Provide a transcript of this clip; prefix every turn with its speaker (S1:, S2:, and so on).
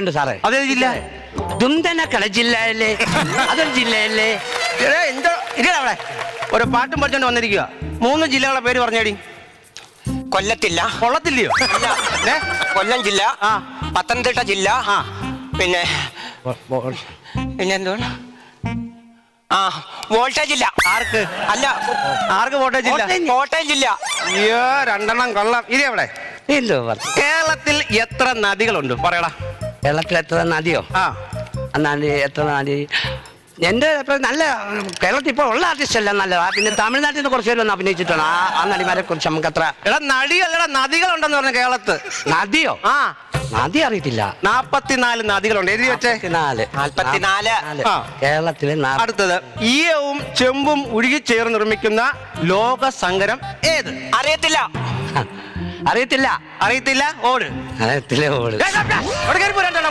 S1: ഉണ്ട് സാറേ.
S2: അതേ ജില്ല?
S1: ദുംതനക്കട ജില്ലയല്ലേ? അതൊരു ജില്ലയല്ലേ?
S2: എന്തോ ഇല്ല അവിടെ ഒരു പാട്ടും പഠിച്ചോണ്ട് വന്നിരിക്കുക. 3 ജില്ലകളുടെ പേര് പറഞ്ഞേടി.
S3: കൊല്ലത്തില്ല.
S2: കൊള്ളത്തില്ലയോ?
S3: കൊല്ലം ജില്ല, പത്തനംതിട്ട ജില്ല, പിന്നെ എന്തുവാണ്, വോൾട്ടേജ് ഇല്ല.
S2: ആർക്ക്?
S3: അല്ല,
S2: ആർക്ക് വോൾട്ടേജ് ഇല്ല?
S3: കോട്ടയം ജില്ല.
S2: അയ്യോ, 2 കൊള്ളാം. ഇനി എവിടെ? കേരളത്തിൽ എത്ര നദികളുണ്ട് പറയടാ.
S1: കേരളത്തിൽ എത്ര നദിയോ? നദി എത്ര നദി? എന്റെ നല്ല കേരളത്തിൽ ഇപ്പോൾ ഉള്ള ആർട്ടിസ്റ്റ് എല്ലാം നല്ലതാ. പിന്നെ തമിഴ്നാട്ടിൽ നിന്ന് കുറച്ച് പേര് വന്ന് അഭിനയിച്ചിട്ടാണ്. ആ നടിമാരെ കുറിച്ച് നമുക്ക് അത്ര.
S2: എടാ നടിയല്ലടാ, നദികളുണ്ടെന്ന് പറഞ്ഞ കേരളത്ത്.
S1: നദിയോ? നദി അറിയത്തില്ല.
S2: 44 നദികളുണ്ട്. എഴുതി വെച്ചേ.
S3: 44.
S1: കേരളത്തിലെ.
S2: അടുത്തത്, ഈയവും ചെമ്പും ഉരുകിച്ചേർന്ന് നിർമ്മിക്കുന്ന ലോക സങ്കരം ഏത്?
S3: അറിയത്തില്ല.
S1: അറിയത്തില്ല.
S2: അറിയത്തില്ല. ഓട്.
S1: അറിയത്തില്ല. ഓട്.